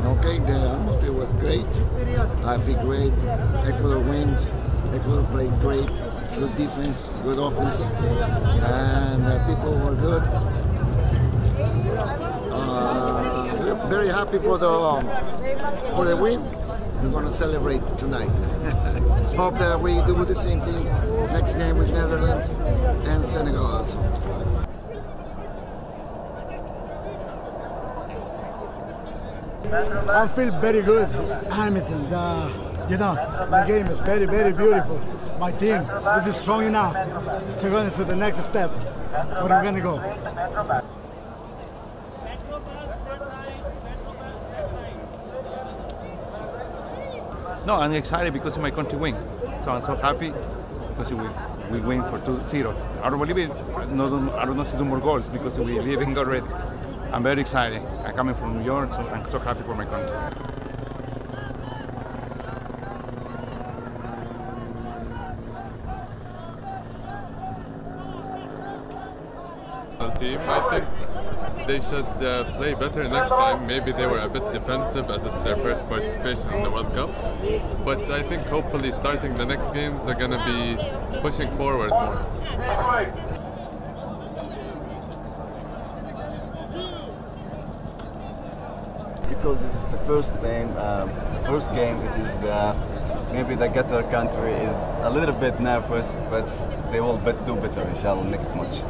Okay, the atmosphere was great. I feel great. Ecuador wins. Ecuador played great. Good defense, good offense, and people were good. We're very happy for the win. We're going to celebrate tonight. Hope that we do the same thing next game with Netherlands and Senegal also. I feel very good. It's amazing. The game is very, very beautiful. My team is strong enough to go into the next step. Where we're going to go. No, I'm excited because my country win. So I'm so happy because we win for 2-0. I don't believe it. I don't know to do more goals because we leaving already. I'm very excited. I'm coming from New York, so I'm so happy for my country. Team, I think they should play better next time. Maybe they were a bit defensive as it's their first participation in the World Cup. But I think hopefully starting the next games, they're going to be pushing forward more. Because this is the first game, it is maybe the Qatar country is a little bit nervous, but they will do better inshallah next match.